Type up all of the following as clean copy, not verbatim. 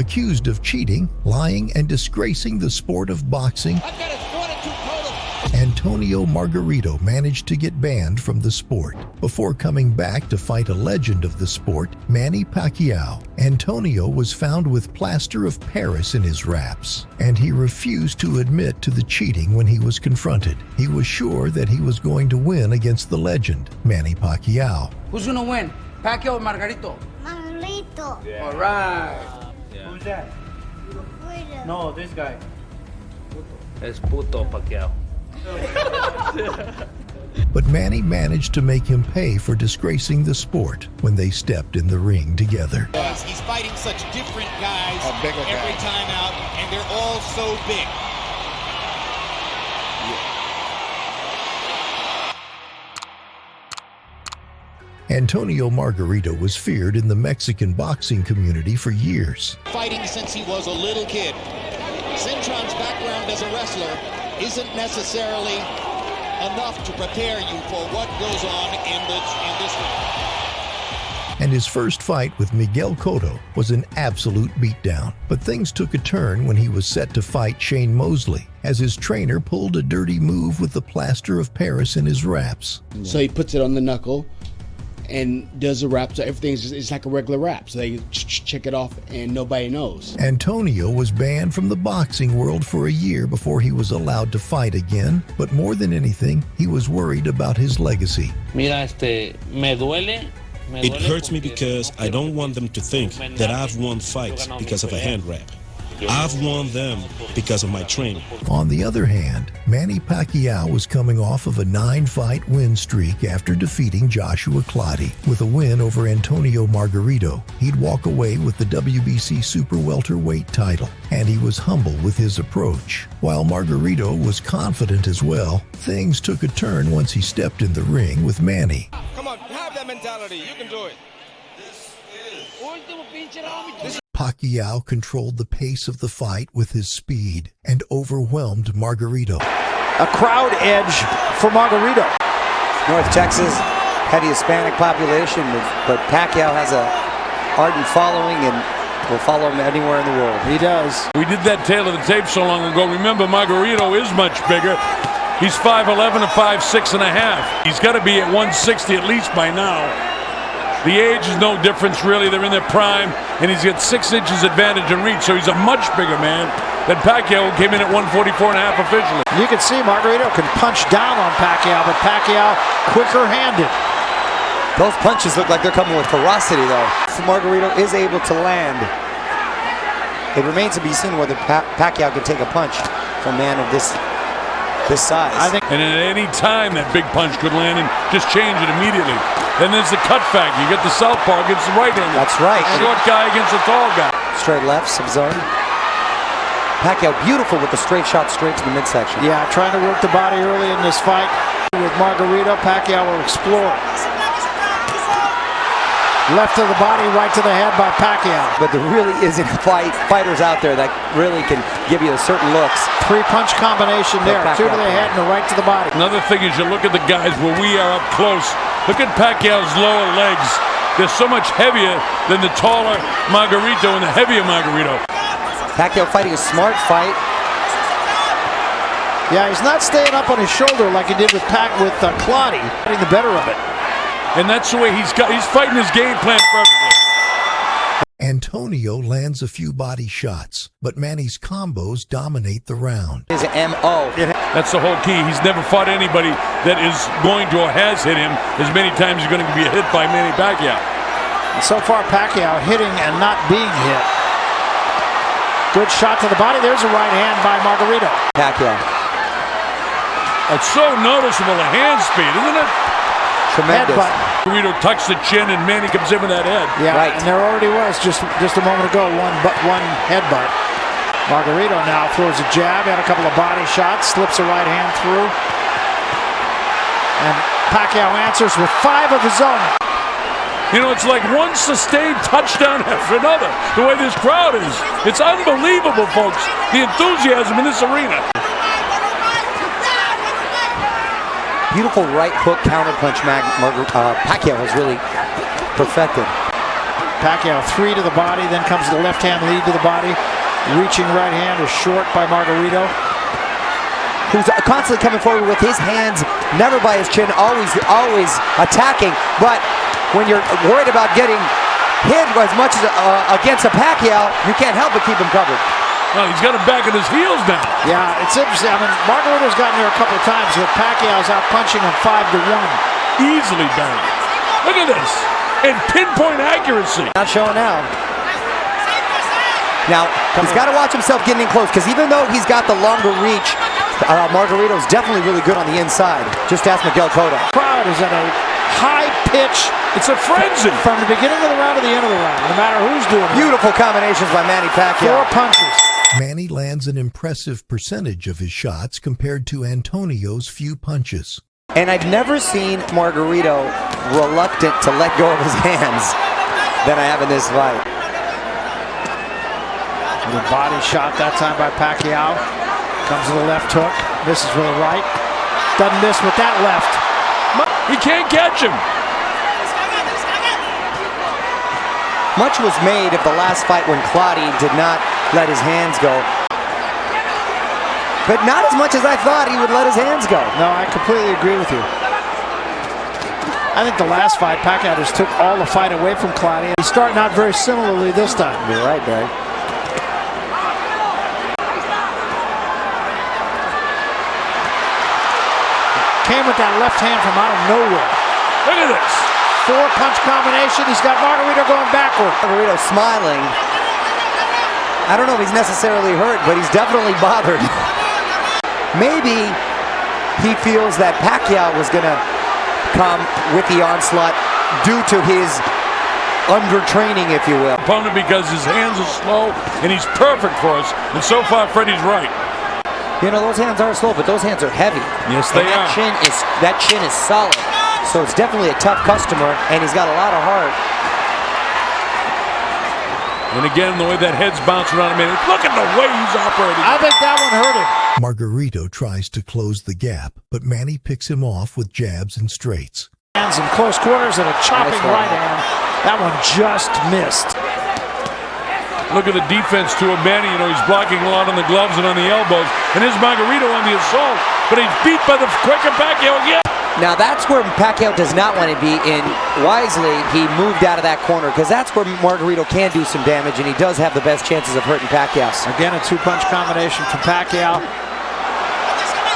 Accused of cheating, lying, and disgracing the sport of boxing, Antonio Margarito managed to get banned from the sport. Before coming back to fight a legend of the sport, Manny Pacquiao, Antonio was found with plaster of Paris in his wraps, and he refused to admit to the cheating when he was confronted. He was sure that he was going to win against the legend, Manny Pacquiao. Who's gonna win, Pacquiao or Margarito? Margarito. Yeah. All right. Yeah. Who's that? Puto. No, this guy. Es puto Pacquiao. But Manny managed to make him pay for disgracing the sport when they stepped in the ring together. He's fighting such different guys every time out, and they're all so big. Antonio Margarito was feared in the Mexican boxing community for years. Fighting since he was a little kid. Cintron's background as a wrestler isn't necessarily enough to prepare you for what goes on in this ring. And his first fight with Miguel Cotto was an absolute beatdown. But things took a turn when he was set to fight Shane Mosley, as his trainer pulled a dirty move with the plaster of Paris in his wraps. So he puts it on the knuckle and does the wrap, so everything's just, it's like a regular wrap. So they check it off and nobody knows. Antonio was banned from the boxing world for a year before he was allowed to fight again. But more than anything, he was worried about his legacy. Mira, me duele. It hurts me because I don't want them to think that I've won fights because of a hand wrap. I've won them because of my training. On the other hand, Manny Pacquiao was coming off of a 9-fight win streak after defeating Joshua Clottey. With a win over Antonio Margarito, he'd walk away with the WBC super welterweight title, and he was humble with his approach. While Margarito was confident as well, things took a turn once he stepped in the ring with Manny. Come on, have that mentality. You can do it. Pacquiao controlled the pace of the fight with his speed and overwhelmed Margarito. A crowd edge for Margarito. North Texas, heavy Hispanic population, but Pacquiao has a ardent following and will follow him anywhere in the world. He does. We did that tale of the tape so long ago. Remember, Margarito is much bigger. He's 5'11" and 5'6" and a half. He's got to be at 160 at least by now. The age is no difference, really. They're in their prime, and he's got 6 inches advantage in reach, so he's a much bigger man than Pacquiao, who came in at 144 and a half officially. You can see Margarito can punch down on Pacquiao, but Pacquiao quicker-handed. Those punches look like they're coming with ferocity, though. So Margarito is able to land. It remains to be seen whether Pacquiao can take a punch from a man of this size. And at any time, that big punch could land and just change it immediately. Then there's the cut factor. You get the southpaw against the right-hander. That's right. Short guy against a tall guy. Straight left, sub-zone. Pacquiao beautiful with the straight shot straight to the midsection. Yeah, trying to work the body early in this fight. With Margarito, Pacquiao will explore. Left to the body, right to the head by Pacquiao. But there really isn't fighters out there that really can give you certain looks. 3-punch combination there. 2 to the head and a right to the body. Another thing is you look at the guys where we are up close. Look at Pacquiao's lower legs. They're so much heavier than the taller Margarito and the heavier Margarito. Pacquiao fighting a smart fight. Yeah, he's not staying up on his shoulder like he did with Clottey, getting the better of it. And that's the way he's fighting his game plan perfectly. Antonio lands a few body shots, but Manny's combos dominate the round. His M.O. That's the whole key. He's never fought anybody that is going to or has hit him as many times as going to be hit by Manny Pacquiao. And so far, Pacquiao hitting and not being hit. Good shot to the body. There's a right hand by Margarito. Pacquiao. It's so noticeable, the hand speed, isn't it? Tremendous. Margarito tucks the chin and Manny comes in with that head. Yeah, right. And there already was just a moment ago one headbutt. Margarito now throws a jab, had a couple of body shots, slips a right hand through. And Pacquiao answers with 5 of his own. You know, it's like one sustained touchdown after another, the way this crowd is. It's unbelievable, folks, the enthusiasm in this arena. Beautiful right hook counterpunch Pacquiao has really perfected. Pacquiao 3 to the body, then comes the left hand lead to the body. Reaching right hand is short by Margarito, who's constantly coming forward with his hands, never by his chin, always attacking. But when you're worried about getting hit as much as against a Pacquiao, you can't help but keep him covered. Well, he's got him back at his heels now. Yeah, it's interesting. I mean, Margarito's gotten there a couple of times, but Pacquiao's out punching him 5-1. Easily done. Look at this. And pinpoint accuracy. Not showing now. Now, he's got to watch himself getting in close, because even though he's got the longer reach, Margarito's definitely really good on the inside. Just ask Miguel Cotto. Crowd is at a high pitch. It's a frenzy. From the beginning of the round to the end of the round, no matter who's doing it. Beautiful combinations by Manny Pacquiao. 4 punches. Manny lands an impressive percentage of his shots compared to Antonio's few punches. And I've never seen Margarito reluctant to let go of his hands than I have in this fight. The body shot that time by Pacquiao. Comes to the left hook. Misses with a right. Doesn't miss with that left. He can't catch him. Much was made of the last fight when Clottey did not let his hands go. But not as much as I thought he would let his hands go. No, I completely agree with you. I think the last fight, Pacquiao just took all the fight away from Clottey. He's starting out very similarly this time. You're right, Barry. Came with that left hand from out of nowhere. Look at this. 4-punch combination. He's got Margarito going backward. Margarito smiling. I don't know if he's necessarily hurt, but he's definitely bothered. Maybe he feels that Pacquiao was going to come with the onslaught due to his undertraining, if you will. Opponent, because his hands are slow and he's perfect for us. And so far, Freddie's right. You know, those hands are slow, but those hands are heavy. Yes, they are. That chin is solid. So it's definitely a tough customer, and he's got a lot of heart. And again, the way that head's bouncing around him, look at the way he's operating. I think that one hurt him. Margarito tries to close the gap, but Manny picks him off with jabs and straights. Hands in close quarters and a chopping right hand. That one just missed. Look at the defense to Manny. You know, he's blocking a lot on the gloves and on the elbows. And here's Margarito on the assault. But he's beat by the quicker Pacquiao again. Now that's where Pacquiao does not want to be, and wisely he moved out of that corner, because that's where Margarito can do some damage, and he does have the best chances of hurting Pacquiao. Again, a 2-punch combination from Pacquiao.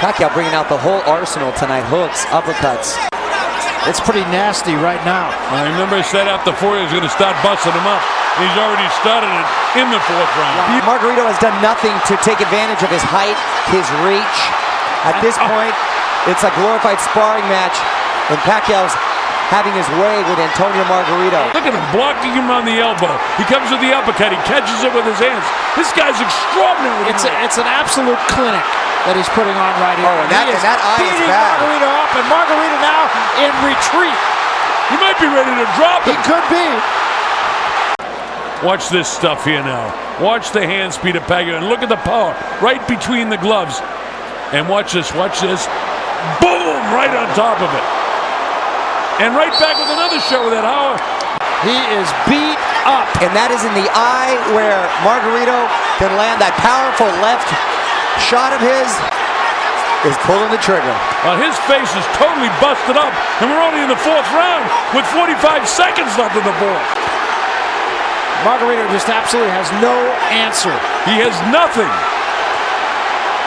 Pacquiao bringing out the whole arsenal tonight. Hooks, uppercuts. It's pretty nasty right now. I remember I said after 4 he was going to start busting him up. He's already started it in the 4th round. Margarito has done nothing to take advantage of his height, his reach. At this point, it's a glorified sparring match, and Pacquiao's having his way with Antonio Margarito. Look at him blocking him on the elbow. He comes with the uppercut. He catches it with his hands. This guy's extraordinary. It's an absolute clinic that he's putting on right here. Oh, and that eye is bad. Margarito up, and Margarito now in retreat. He might be ready to drop him. He could be. Watch this stuff here now. Watch the hand speed of Pacquiao, and look at the power right between the gloves. And watch this, boom, right on top of it. And right back with another shot with that Howard. He is beat up. And that is in the eye where Margarito can land that powerful left shot of his, is pulling the trigger. Well, his face is totally busted up, and we're only in the 4th round with 45 seconds left in the 4th. Margarito just absolutely has no answer. He has nothing.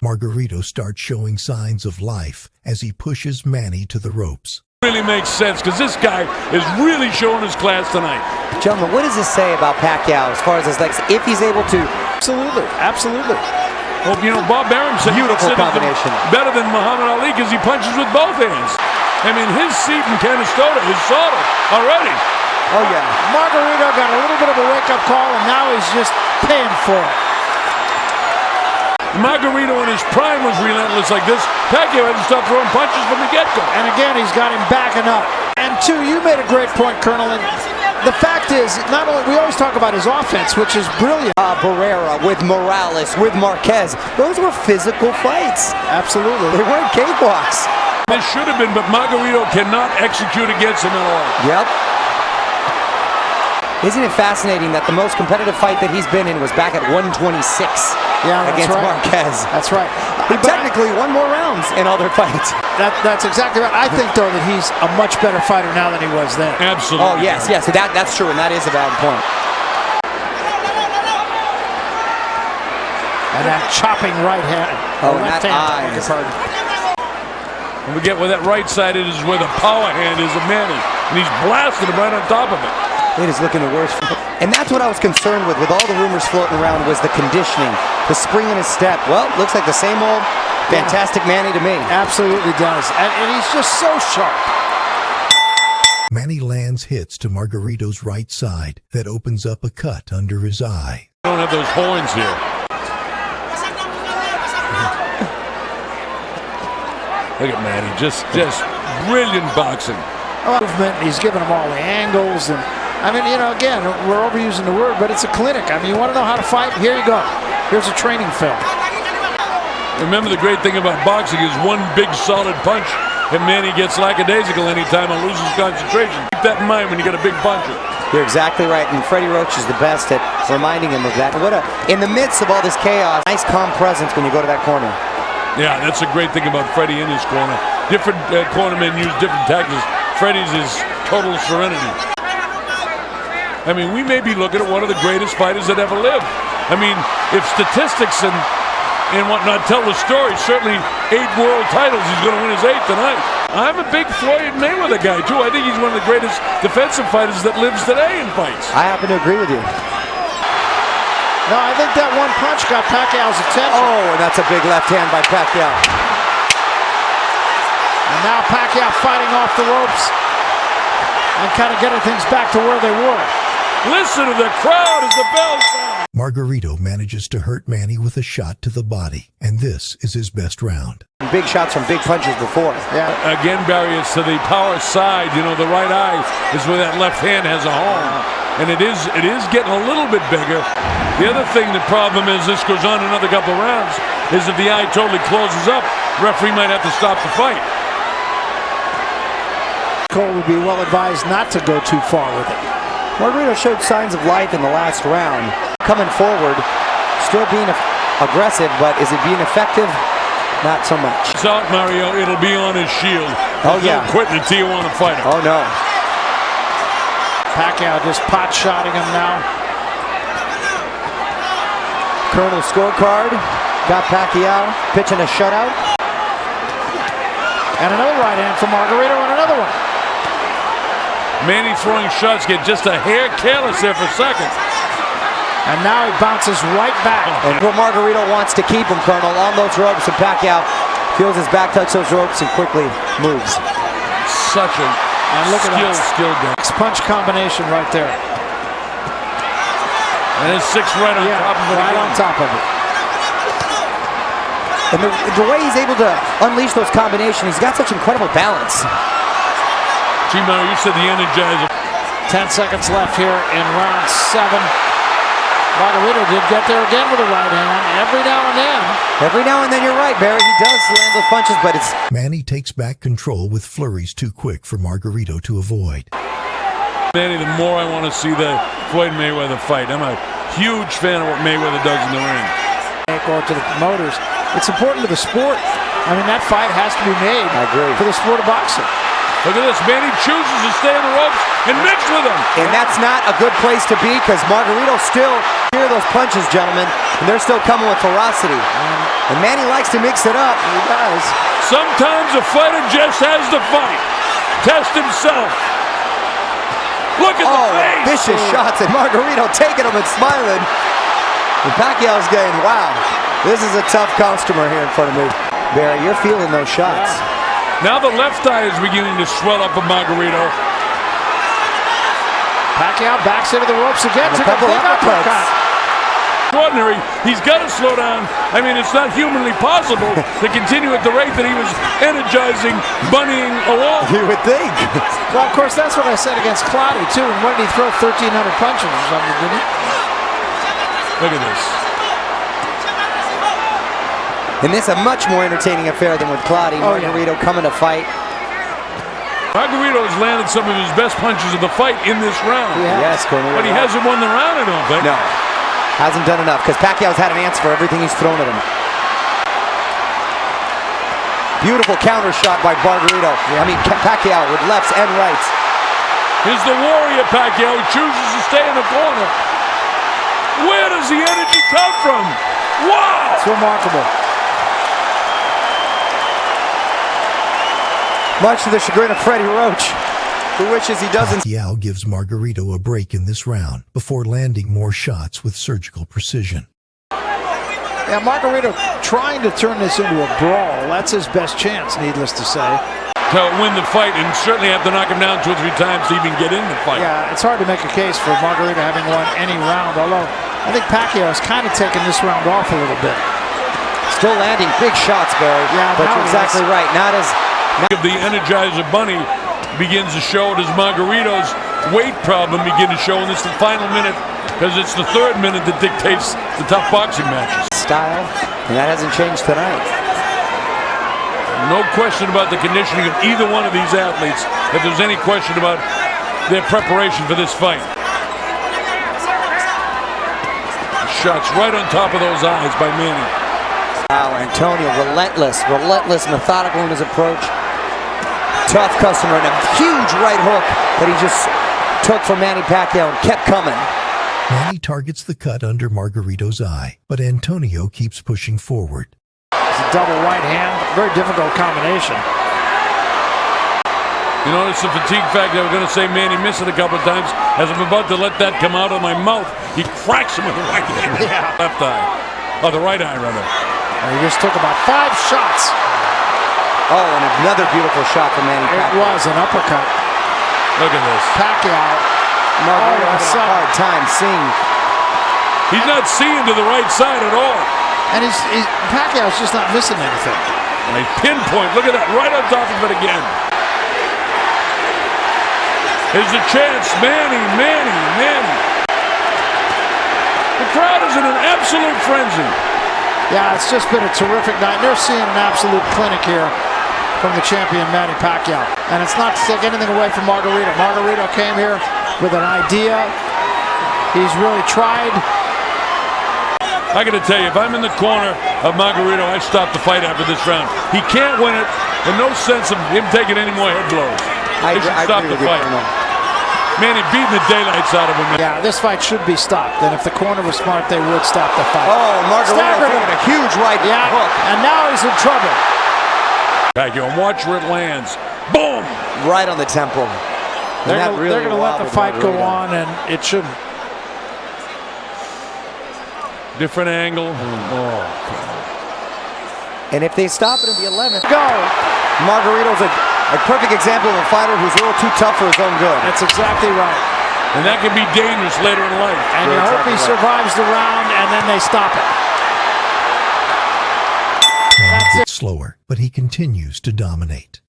Margarito starts showing signs of life as he pushes Manny to the ropes. Really makes sense, because this guy is really showing his class tonight. Gentlemen, what does this say about Pacquiao as far as his legs, if he's able to? Absolutely, absolutely. Well, you know, Bob Arum said beautiful combination. Better than Muhammad Ali because he punches with both hands. I mean, his seat in Canastota is solid already. Oh, yeah. Margarito got a little bit of a wake-up call, and now he's just paying for it. Margarito in his prime was relentless like this. Pacquiao had to stop throwing punches from the get-go. And again, he's got him backing up. And two, you made a great point, Colonel. And the fact is, not only we always talk about his offense, which is brilliant. Barrera with Morales, with Marquez. Those were physical fights. Absolutely. They weren't cakewalks. This should have been, but Margarito cannot execute against him at all. Yep. Isn't it fascinating that the most competitive fight that he's been in was back at 126 against Marquez? That's right. He technically won more rounds in all their fights. That's exactly right. I think, though, that he's a much better fighter now than he was then. Absolutely. Oh, yes. That's true, and that is a valid point. And that chopping right hand. Left hand. And we get where that right side is where the power hand is of Manny. And he's blasting him right on top of it. It is looking the worst. And that's what I was concerned with all the rumors floating around, was the conditioning, the spring in his step. Well, looks like the same old fantastic Manny to me. Absolutely does. And he's just so sharp. Manny lands hits to Margarito's right side that opens up a cut under his eye. I don't have those horns here. Look at Manny, just brilliant boxing. Movement, he's giving them all the angles, and I mean, again, we're overusing the word, but it's a clinic. I mean, you want to know how to fight? Here you go. Here's a training film. Remember, the great thing about boxing is one big solid punch, and Manny gets lackadaisical anytime and loses concentration. Keep that in mind when you get a big puncher. You're exactly right, and Freddie Roach is the best at reminding him of that. In the midst of all this chaos, nice calm presence when you go to that corner. Yeah, that's a great thing about Freddie in his corner. Different cornermen use different tactics. Freddie's is total serenity. I mean, we may be looking at one of the greatest fighters that ever lived. I mean, if statistics and whatnot tell the story, certainly 8 world titles, he's going to win his 8th tonight. I'm a big Floyd Mayweather guy, too. I think he's one of the greatest defensive fighters that lives today in fights. I happen to agree with you. No, I think that one punch got Pacquiao's attention. Oh, and that's a big left hand by Pacquiao. And now Pacquiao fighting off the ropes and kind of getting things back to where they were. Listen to the crowd as the bell sounds. Margarito manages to hurt Manny with a shot to the body, and this is his best round. Big shots from big punches before. Yeah. Again, Barry, it's to the power side. The right eye is where that left hand has a home. And it is getting a little bit bigger. The other thing, the problem is, this goes on another couple of rounds, is if the eye totally closes up, referee might have to stop the fight. Cole would be well advised not to go too far with it. Margarito showed signs of life in the last round. Coming forward, still being aggressive, but is it being effective? Not so much. It's out, Mario. It'll be on his shield. Oh, yeah. Quitting until you want to fight him. Oh, no. Pacquiao just pot-shotting him now. Colonel scorecard. Got Pacquiao pitching a shutout. And another right hand from Margarito and another one. Manny throwing shots, get just a hair careless there for a second. And now he bounces right back. And Margarito wants to keep him, Colonel, on those ropes, and Pacquiao feels his back touch those ropes and quickly moves. Such a skill guy. Punch combination right there. And his 6 right on top of it. Right on top of it. And the way he's able to unleash those combinations, he's got such incredible balance. Gee, Mario, you said the Energizer. 10 seconds left here in round 7. Margarito did get there again with a right hand every now and then. Every now and then, you're right, Barry. He does land those punches, but it's... Manny takes back control with flurries too quick for Margarito to avoid. Manny, the more I want to see the Floyd Mayweather fight. I'm a huge fan of what Mayweather does in the ring. Or to the promoters. It's important to the sport. I mean, that fight has to be made for the sport of boxing. Look at this. Manny chooses to stay on the ropes and mix with them. And that's not a good place to be, because Margarito still hear those punches, gentlemen, and they're still coming with ferocity. And Manny likes to mix it up. He does. Sometimes a fighter just has to fight. Test himself. Look at the face. Vicious shots, and Margarito taking them and smiling. And Pacquiao's going, wow, this is a tough customer here in front of me. Barry, you're feeling those shots. Yeah. Now the left eye is beginning to swell up of Margarito. Pacquiao backs into the ropes again. Took a big uppercut. Extraordinary. He's got to slow down. I mean, it's not humanly possible to continue at the rate that he was energizing, bunnying along. You would think. Well, of course, that's what I said against Clottey, too. And what did he throw? 1,300 punches or something, didn't he? Look at this. And this is a much more entertaining affair than with Clottey. Margarito coming to fight. Margarito has landed some of his best punches of the fight in this round. Yes, Cornelio. But he hasn't won the round, I don't think. No, hasn't done enough because Pacquiao's had an answer for everything he's thrown at him. Beautiful counter shot by Margarito. I mean, Pacquiao with lefts and rights. Here's the warrior Pacquiao who chooses to stay in the corner. Where does the energy come from? Wow! It's remarkable. Much to the chagrin of Freddie Roach, who wishes he doesn't. Pacquiao gives Margarito a break in this round before landing more shots with surgical precision. Yeah, Margarito trying to turn this into a brawl. That's his best chance, needless to say. To win the fight, and certainly have to knock him down 2 or 3 times to even get in the fight. Yeah, it's hard to make a case for Margarito having won any round, although I think Pacquiao has kind of taken this round off a little bit. Still landing big shots, Barry. Yeah, but you're exactly right. Not as... If the Energizer Bunny begins to show it as Margarito's weight problem begin to show in this final minute, because it's the 3rd minute that dictates the tough boxing matches. Style, and that hasn't changed tonight. No question about the conditioning of either one of these athletes, if there's any question about their preparation for this fight. Shots right on top of those eyes by Manny. Wow, Antonio, relentless, methodical in his approach. Tough customer, and a huge right hook that he just took from Manny Pacquiao and kept coming. Manny targets the cut under Margarito's eye, but Antonio keeps pushing forward. It's a double right hand, very difficult combination. You notice the fatigue factor. We're going to say Manny missed it a couple of times. As I'm about to let that come out of my mouth, he cracks him with the right hand. Yeah. Left eye. Oh, the right eye, rather. And he just took about 5 shots. Oh, and another beautiful shot from Manny Pacquiao. It was an uppercut. Look at this. Pacquiao. Margarito having a hard time seeing. He's not seeing to the right side at all. And Pacquiao's just not missing anything. And a pinpoint. Look at that. Right on top of it again. Here's the chance. Manny. The crowd is in an absolute frenzy. Yeah, it's just been a terrific night. They're seeing an absolute clinic here from the champion, Manny Pacquiao. And it's not to take anything away from Margarito. Margarito came here with an idea. He's really tried. I got to tell you, if I'm in the corner of Margarito, I stop the fight after this round. He can't win it, and no sense of him taking any more head blows. They should stop the fight. Manny beating the daylights out of him. Yeah, this fight should be stopped. And if the corner was smart, they would stop the fight. Oh, Margarito taking a huge right hook. And now he's in trouble. Pacquiao, and watch where it lands. Boom! Right on the temple. They're going to let the fight go on, and it shouldn't. Different angle. Oh. And if they stop it in the 11th, go. Margarito's a perfect example of a fighter who's a little too tough for his own good. That's exactly right. And that can be dangerous later in life. And you hope he survives the round, and then they stop it. Manny gets slower, but he continues to dominate.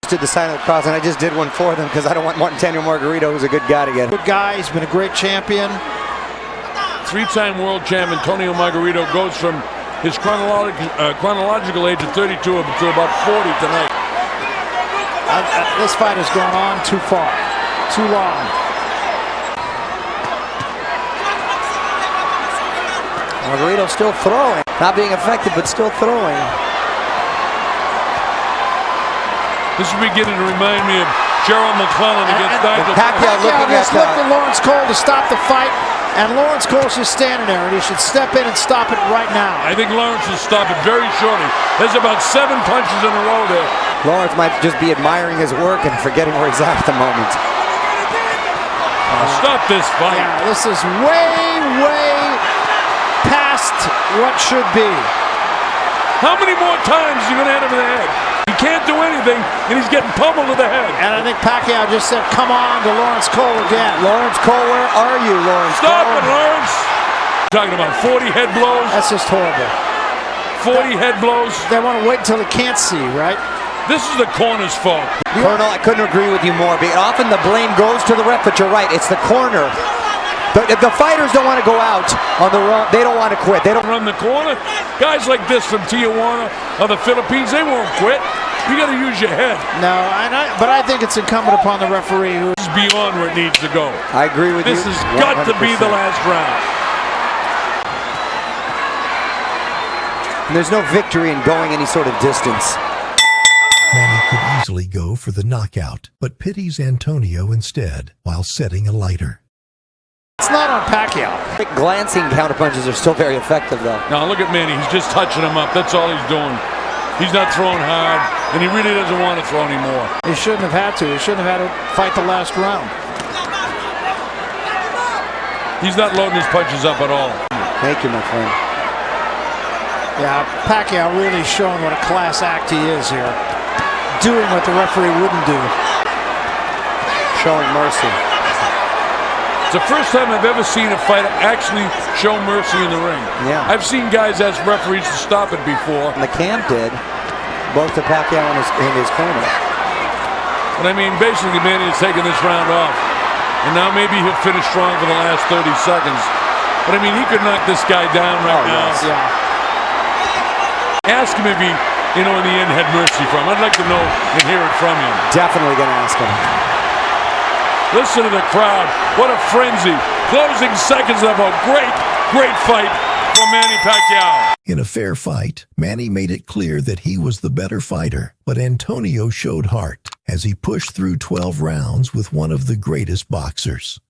Did the sign of the cross, and I just did one for them because I don't want Antonio Margarito, who's a good guy, to get him. Good guy. He's been a great champion. 3-time world champ Antonio Margarito goes from his chronological age of 32 to about 40 tonight. This fight has gone on too far, too long. Margarito still throwing, not being effective, but still throwing. This is beginning to remind me of Gerald McClellan against Nigel. Pacquiao just looked at Lawrence Cole to stop the fight, and Lawrence Cole's just standing there, and he should step in and stop it right now. I think Lawrence will stop it very shortly. There's about 7 punches in a row there. Lawrence might just be admiring his work and forgetting where he's at the moment. Stop this fight. Yeah, this is way past what should be. How many more times are you going to hit him in the head? He can't do anything, and he's getting pummeled to the head. And I think Pacquiao just said, come on, to Lawrence Cole again. Lawrence Cole, where are you, Lawrence Stop Cole? it, Lawrence. Talking about 40 head blows. That's just horrible. 40 head blows. They want to wait until they can't see, right? This is the corner's fault. Colonel, I couldn't agree with you more. But often the blame goes to the ref, but you're right. It's the corner. The fighters don't want to go out on the run. They don't want to quit. They don't run the corner. Guys like this from Tijuana or the Philippines, they won't quit. You got to use your head. No, but I think it's incumbent upon the referee who is beyond where it needs to go. I agree with you. This has got to be the last round. And there's no victory in going any sort of distance. Manny could easily go for the knockout, but pities Antonio instead while setting a lighter. It's not on Pacquiao. Glancing counterpunches are still very effective, though. Now look at Manny. He's just touching him up. That's all he's doing. He's not throwing hard, and he really doesn't want to throw anymore. He shouldn't have had to. He shouldn't have had to fight the last round. He's not loading his punches up at all. Thank you, my friend. Yeah, Pacquiao really showing what a class act he is here. Doing what the referee wouldn't do. Showing mercy. It's the first time I've ever seen a fighter actually show mercy in the ring. Yeah. I've seen guys ask referees to stop it before. And the camp did, both to Pacquiao and his corner. But I mean, basically, Manny is taking this round off. And now maybe he'll finish strong for the last 30 seconds. But I mean, he could knock this guy down right now. Yes. Yeah. Ask him if he, in the end, had mercy from him. I'd like to know and hear it from him. Definitely going to ask him. Listen to the crowd. What a frenzy. Closing seconds of a great fight for Manny Pacquiao. In a fair fight, Manny made it clear that he was the better fighter, but Antonio showed heart as he pushed through 12 rounds with one of the greatest boxers.